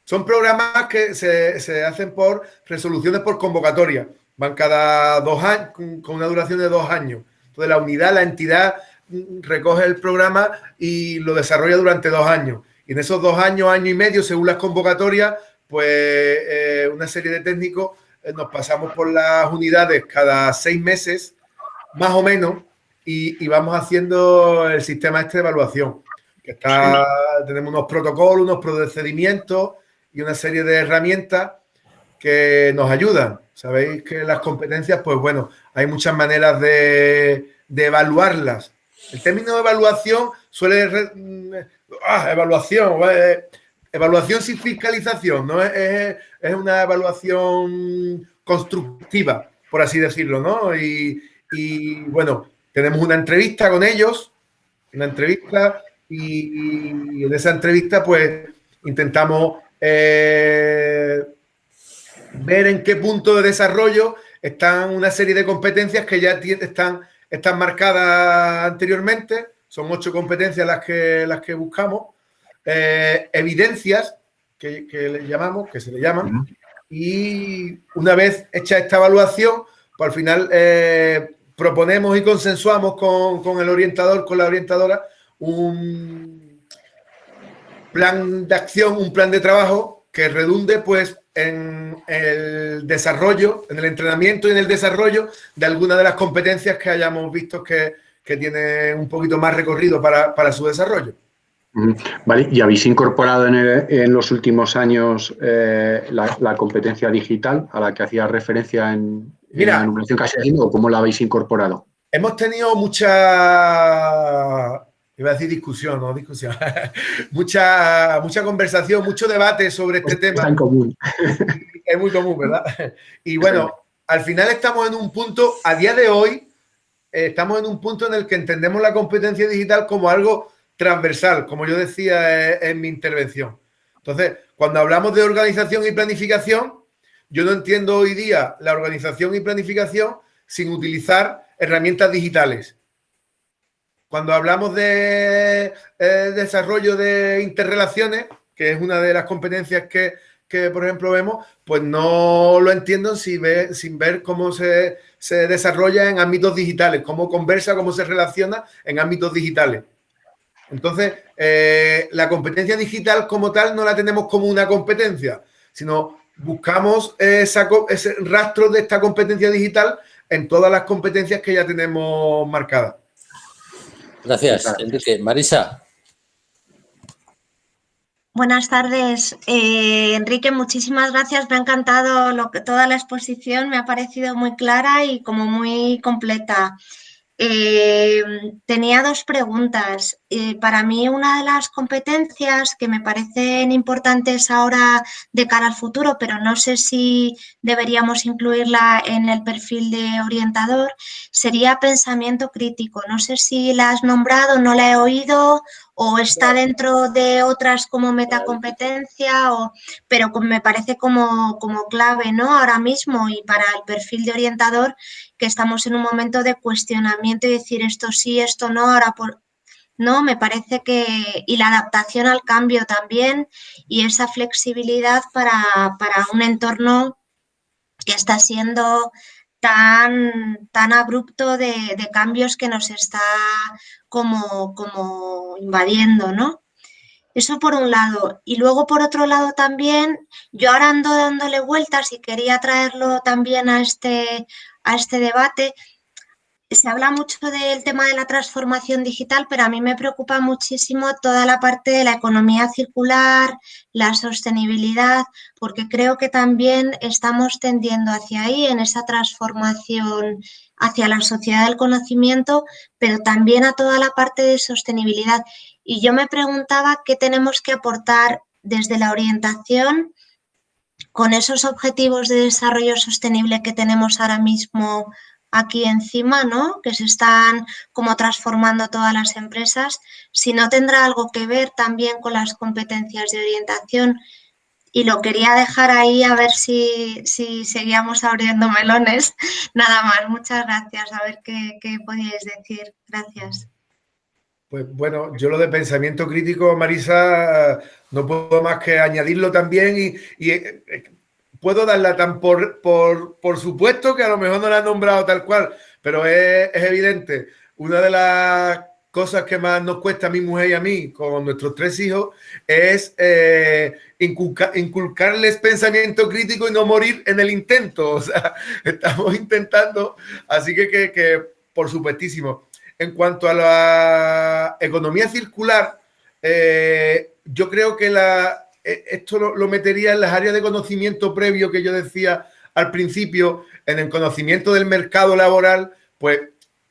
Son programas que se hacen por resoluciones por convocatoria. Van cada 2 años, con una duración de 2 años. Entonces, la unidad, la entidad, recoge el programa y lo desarrolla durante 2 años. Y en esos 2 años, año y medio, según las convocatorias, pues una serie de técnicos nos pasamos por las unidades cada 6 meses, más o menos, y vamos haciendo el sistema de evaluación. Tenemos unos protocolos, unos procedimientos y una serie de herramientas que nos ayudan. Sabéis que las competencias, pues bueno, hay muchas maneras de evaluarlas. El término de evaluación suele... evaluación. evaluación sin fiscalización, ¿no? Es una evaluación constructiva, por así decirlo, ¿no? Y bueno, tenemos una entrevista con ellos, una entrevista, y en esa entrevista pues intentamos ver en qué punto de desarrollo están una serie de competencias que ya están marcadas anteriormente. Son 8 competencias las que buscamos, evidencias que le llamamos, que se le llaman, y una vez hecha esta evaluación, pues al final proponemos y consensuamos con el orientador, con la orientadora, un plan de acción, un plan de trabajo que redunde pues en el desarrollo, en el entrenamiento y en el desarrollo de alguna de las competencias que hayamos visto que tienen un poquito más recorrido para su desarrollo. Vale, ¿y habéis incorporado en los últimos años la competencia digital a la que hacía referencia en la numeración que has haciendo, o cómo la habéis incorporado? Hemos tenido mucha, iba a decir discusión, no discusión, mucha conversación, mucho debate sobre este tema. Es en común. Es muy común, ¿verdad? Y bueno, al final estamos en un punto, a día de hoy, estamos en un punto en el que entendemos la competencia digital como algo transversal, como yo decía en mi intervención. Entonces, cuando hablamos de organización y planificación, yo no entiendo hoy día la organización y planificación sin utilizar herramientas digitales. Cuando hablamos de desarrollo de interrelaciones, que es una de las competencias que por ejemplo, vemos, pues no lo entiendo sin ver cómo se desarrolla en ámbitos digitales, cómo conversa, cómo se relaciona en ámbitos digitales. Entonces, la competencia digital como tal no la tenemos como una competencia, sino buscamos ese rastro de esta competencia digital en todas las competencias que ya tenemos marcadas. Gracias, Enrique. Marisa. Buenas tardes, Enrique, muchísimas gracias. Me ha encantado toda la exposición, me ha parecido muy clara y como muy completa. Tenía 2 preguntas. Para mí, una de las competencias que me parecen importantes ahora de cara al futuro, pero no sé si deberíamos incluirla en el perfil de orientador, sería pensamiento crítico. No sé si la has nombrado, no la he oído, o está dentro de otras como metacompetencia, pero me parece como clave, ¿no? Ahora mismo, y para el perfil de orientador, que estamos en un momento de cuestionamiento y decir esto sí, esto no, no, me parece que, y la adaptación al cambio también, y esa flexibilidad para un entorno que está siendo tan abrupto de cambios que nos está como invadiendo, ¿no? Eso por un lado. Y luego, por otro lado, también, yo ahora ando dándole vueltas y quería traerlo también a este debate. Se habla mucho del tema de la transformación digital, pero a mí me preocupa muchísimo toda la parte de la economía circular, la sostenibilidad, porque creo que también estamos tendiendo hacia ahí, en esa transformación hacia la sociedad del conocimiento, pero también a toda la parte de sostenibilidad. Y yo me preguntaba qué tenemos que aportar desde la orientación con esos objetivos de desarrollo sostenible que tenemos ahora mismo aquí encima, ¿no? Que se están como transformando todas las empresas, si no tendrá algo que ver también con las competencias de orientación. Y lo quería dejar ahí a ver si seguíamos abriendo melones. Nada más, muchas gracias. A ver qué podíais decir. Gracias. Pues bueno, yo lo de pensamiento crítico, Marisa, no puedo más que añadirlo también y puedo darla tan por supuesto que a lo mejor no la han nombrado tal cual, pero es evidente. Una de las cosas que más nos cuesta a mi mujer y a mí con nuestros 3 hijos es inculcarles pensamiento crítico y no morir en el intento. O sea, estamos intentando, así que por supuestísimo. En cuanto a la economía circular, yo creo que esto lo metería en las áreas de conocimiento previo que yo decía al principio, en el conocimiento del mercado laboral. Pues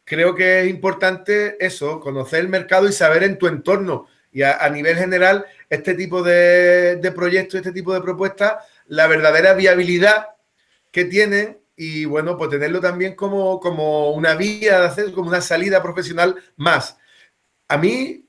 creo que es importante eso, conocer el mercado y saber en tu entorno Y a nivel general, este tipo de proyectos, este tipo de propuestas, la verdadera viabilidad que tienen y, bueno, pues tenerlo también como una vía de hacer, como una salida profesional más. A mí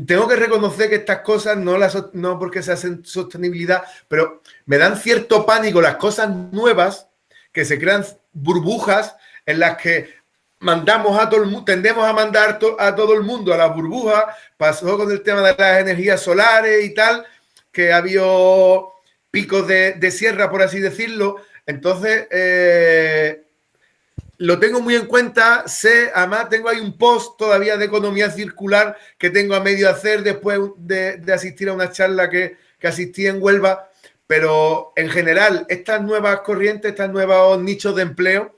tengo que reconocer que estas cosas, no porque se hacen sostenibilidad, pero me dan cierto pánico las cosas nuevas, que se crean burbujas en las que mandamos a todo el mundo, tendemos a mandar a todo el mundo a las burbujas. Pasó con el tema de las energías solares y tal, que ha habido picos de sierra, por así decirlo. Entonces, lo tengo muy en cuenta. Además, tengo ahí un post todavía de economía circular que tengo a medio hacer después de asistir a una charla que asistí en Huelva. Pero en general, estas nuevas corrientes, estos nuevos nichos de empleo,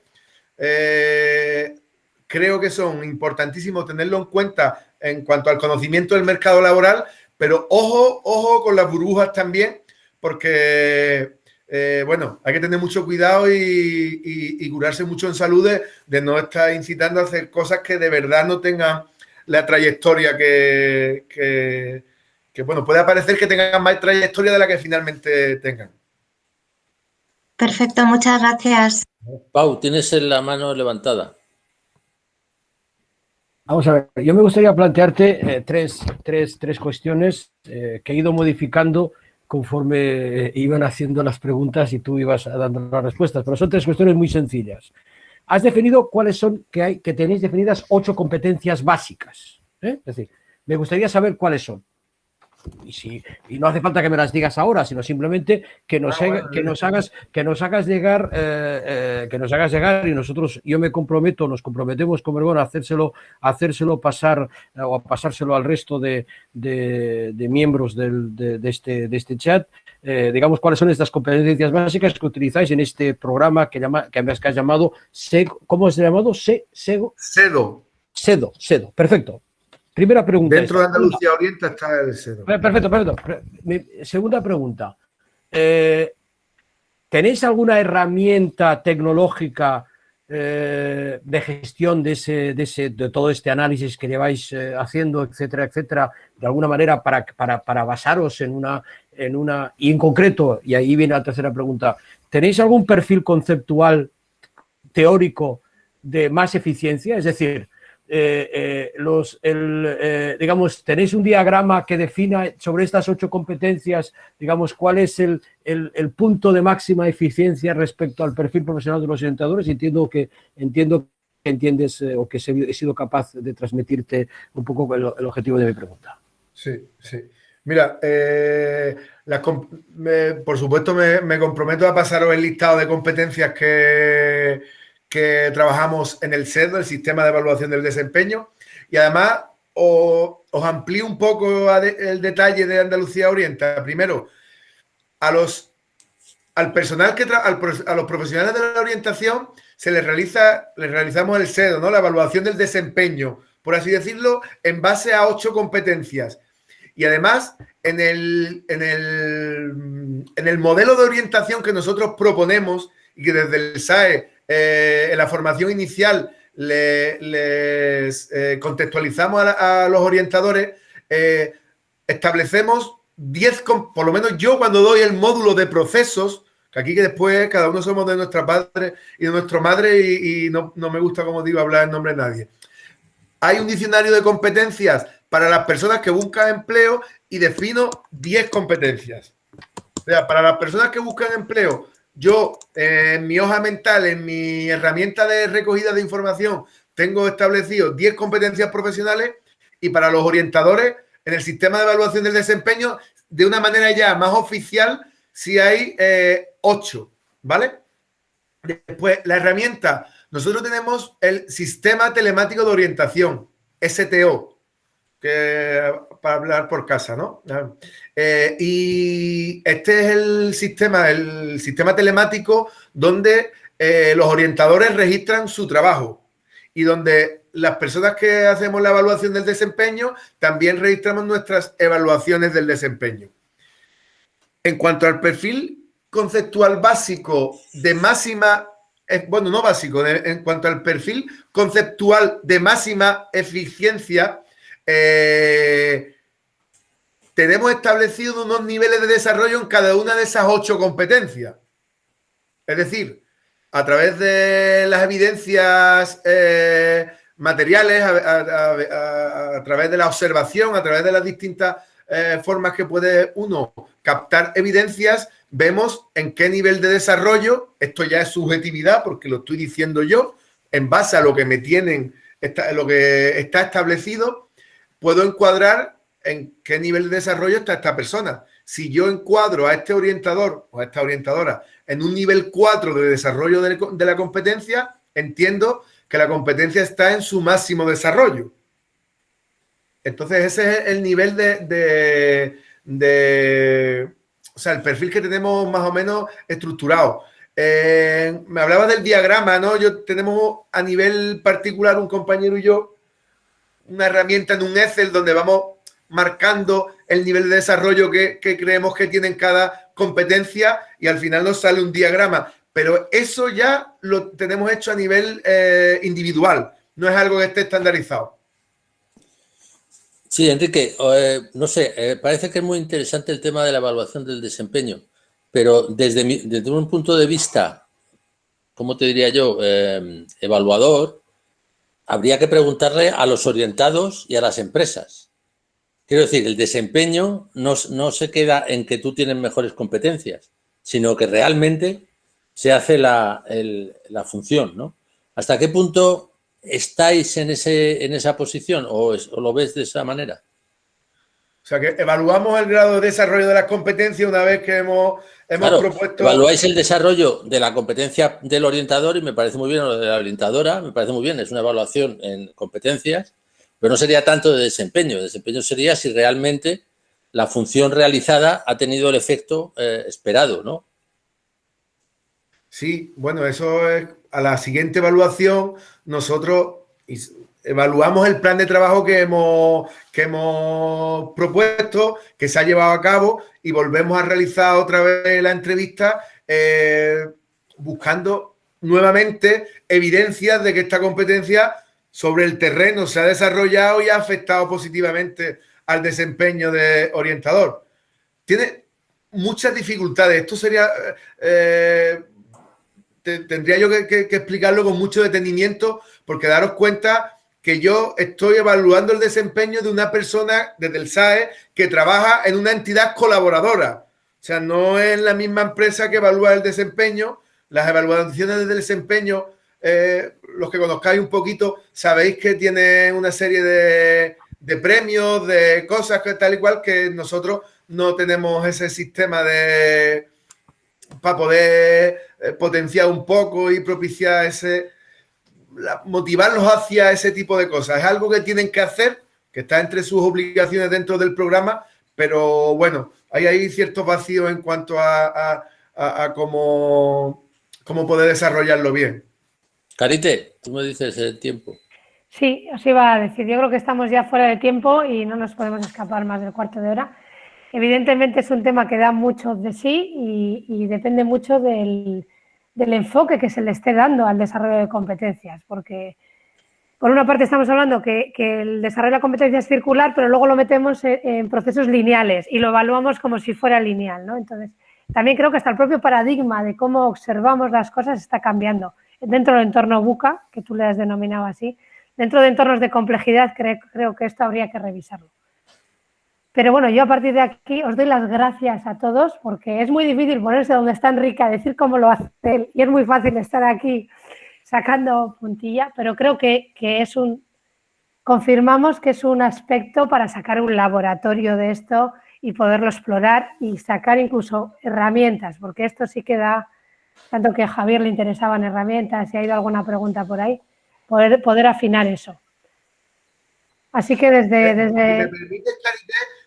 creo que son importantísimos tenerlo en cuenta en cuanto al conocimiento del mercado laboral, pero ojo con las burbujas también, porque bueno, hay que tener mucho cuidado y curarse mucho en salud de no estar incitando a hacer cosas que de verdad no tengan la trayectoria que bueno, puede parecer que tengan más trayectoria de la que finalmente tengan. Perfecto, muchas gracias. Pau, tienes la mano levantada. Vamos a ver, yo me gustaría plantearte tres cuestiones que he ido modificando conforme iban haciendo las preguntas y tú ibas dando las respuestas, pero son tres cuestiones muy sencillas. Has definido cuáles son, que tenéis definidas 8 competencias básicas, ¿eh? Es decir, me gustaría saber cuáles son. Y no hace falta que me las digas ahora, sino simplemente que nos hagas llegar y nosotros, yo me comprometo, nos comprometemos con Ergon a hacérselo pasar o a pasárselo al resto de miembros de este chat, digamos cuáles son estas competencias básicas que utilizáis en este programa que has llamado ¿cómo se ha llamado? SEDO, perfecto. Primera pregunta. Dentro de Andalucía Orienta está el SEDO. Perfecto. Segunda pregunta. ¿Tenéis alguna herramienta tecnológica de gestión de todo este análisis que lleváis haciendo, etcétera, de alguna manera para basaros en una... Y en concreto, y ahí viene la tercera pregunta, ¿tenéis algún perfil conceptual teórico de más eficiencia? Es decir, digamos, tenéis un diagrama que defina sobre estas 8 competencias, digamos, cuál es el punto de máxima eficiencia respecto al perfil profesional de los orientadores. Entiendo que entiendes o que he sido capaz de transmitirte un poco el objetivo de mi pregunta. Sí. Mira, por supuesto me comprometo a pasaros el listado de competencias que trabajamos en el SEDO, el Sistema de Evaluación del Desempeño, y además os amplío un poco el detalle de Andalucía Orienta. Primero, a los profesionales de la orientación les realizamos el SEDO, ¿no? La evaluación del desempeño, por así decirlo, en base a 8 competencias. Y además, en el modelo de orientación que nosotros proponemos y que desde el SAE en la formación inicial les contextualizamos a los orientadores, establecemos 10, por lo menos yo cuando doy el módulo de procesos, que aquí que después cada uno somos de nuestra padre y de nuestra madre y no me gusta, como digo, hablar en nombre de nadie. Hay un diccionario de competencias para las personas que buscan empleo y defino 10 competencias. O sea, para las personas que buscan empleo, yo en mi hoja mental, en mi herramienta de recogida de información, tengo establecido 10 competencias profesionales, y para los orientadores, en el sistema de evaluación del desempeño, de una manera ya más oficial, sí hay 8, ¿vale? Después, la herramienta, nosotros tenemos el Sistema Telemático de Orientación, STO, para hablar por casa, ¿no? Y este es el sistema telemático donde los orientadores registran su trabajo y donde las personas que hacemos la evaluación del desempeño también registramos nuestras evaluaciones del desempeño. En cuanto al perfil conceptual básico de máxima, bueno, no básico, en cuanto al perfil conceptual de máxima eficiencia, tenemos establecidos unos niveles de desarrollo en cada una de esas 8 competencias. Es decir, a través de las evidencias materiales, a través de la observación, a través de las distintas formas que puede uno captar evidencias, vemos en qué nivel de desarrollo, esto ya es subjetividad porque lo estoy diciendo yo, en base a lo que me tienen, lo que está establecido, puedo encuadrar en qué nivel de desarrollo está esta persona. Si yo encuadro a este orientador o a esta orientadora en un nivel 4 de desarrollo de la competencia, entiendo que la competencia está en su máximo desarrollo. Entonces, ese es el nivel o sea, el perfil que tenemos más o menos estructurado. Me hablaba del diagrama, ¿no? Tenemos a nivel particular, un compañero y yo, una herramienta en un Excel donde vamos marcando el nivel de desarrollo que creemos que tienen cada competencia y al final nos sale un diagrama. Pero eso ya lo tenemos hecho a nivel individual, no es algo que esté estandarizado. Sí, Enrique, no sé, parece que es muy interesante el tema de la evaluación del desempeño, pero desde un punto de vista, ¿cómo te diría yo? Evaluador, habría que preguntarle a los orientados y a las empresas. Quiero decir, el desempeño no se queda en que tú tienes mejores competencias, sino que realmente se hace la función, ¿no? ¿Hasta qué punto estáis en esa posición o lo ves de esa manera? O sea, que evaluamos el grado de desarrollo de las competencias una vez que hemos propuesto... Evaluáis el desarrollo de la competencia del orientador y me parece muy bien, o de la orientadora, me parece muy bien, es una evaluación en competencias, pero no sería tanto de desempeño. El desempeño sería si realmente la función realizada ha tenido el efecto esperado, ¿no? Sí, bueno, eso es a la siguiente evaluación. Nosotros evaluamos el plan de trabajo que hemos propuesto, que se ha llevado a cabo y volvemos a realizar otra vez la entrevista buscando nuevamente evidencias de que esta competencia sobre el terreno se ha desarrollado y ha afectado positivamente al desempeño de orientador. Tiene muchas dificultades. Esto sería... tendría yo que explicarlo con mucho detenimiento porque daros cuenta que yo estoy evaluando el desempeño de una persona desde el SAE que trabaja en una entidad colaboradora. O sea, no es la misma empresa que evalúa el desempeño. Las evaluaciones de desempeño, los que conozcáis un poquito, sabéis que tiene una serie de premios, de cosas que tal y cual, que nosotros no tenemos ese sistema para poder potenciar un poco y propiciar motivarlos hacia ese tipo de cosas. Es algo que tienen que hacer, que está entre sus obligaciones dentro del programa, pero bueno, hay ciertos vacíos en cuanto a cómo poder desarrollarlo bien. Carite, tú me dices el tiempo. Sí, os iba a decir, yo creo que estamos ya fuera de tiempo y no nos podemos escapar más del cuarto de hora. Evidentemente es un tema que da mucho de sí y depende mucho del enfoque que se le esté dando al desarrollo de competencias, porque por una parte estamos hablando que el desarrollo de la competencia es circular, pero luego lo metemos en procesos lineales y lo evaluamos como si fuera lineal, ¿no? Entonces, también creo que hasta el propio paradigma de cómo observamos las cosas está cambiando. Dentro del entorno VUCA, que tú le has denominado así, dentro de entornos de complejidad, creo que esto habría que revisarlo. Pero bueno, yo a partir de aquí os doy las gracias a todos porque es muy difícil ponerse donde está Enrique a decir cómo lo hace él y es muy fácil estar aquí sacando puntilla, pero creo que confirmamos que es un aspecto para sacar un laboratorio de esto y poderlo explorar y sacar incluso herramientas, porque esto sí que da, tanto que a Javier le interesaban herramientas, si ha ido alguna pregunta por ahí, poder afinar eso. Así que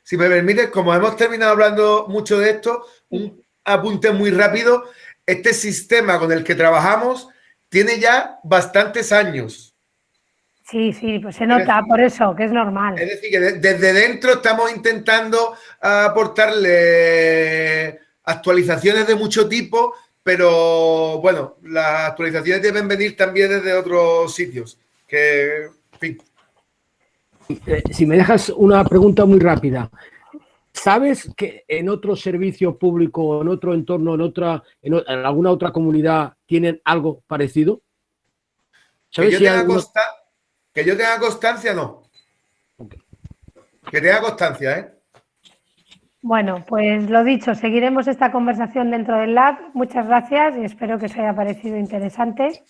Si me permites, como hemos terminado hablando mucho de esto, un apunte muy rápido. Este sistema con el que trabajamos tiene ya bastantes años. Sí, pues se nota por eso, que es normal. Es decir, que desde dentro estamos intentando aportarle actualizaciones de mucho tipo, pero bueno, las actualizaciones deben venir también desde otros sitios. En fin. Si me dejas una pregunta muy rápida. ¿Sabes que en otro servicio público, en otro entorno, en alguna otra comunidad tienen algo parecido? ¿Sabes si que yo tenga constancia, no. Okay. Que tenga constancia, ¿eh? Bueno, pues lo dicho, seguiremos esta conversación dentro del lab. Muchas gracias y espero que os haya parecido interesante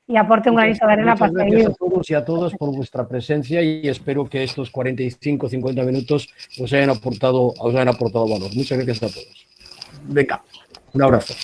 y aporte un granito de arena para seguir. Muchas gracias a todos y a todas por vuestra presencia y espero que estos 45-50 minutos os hayan aportado valor. Muchas gracias a todos. Venga, un abrazo.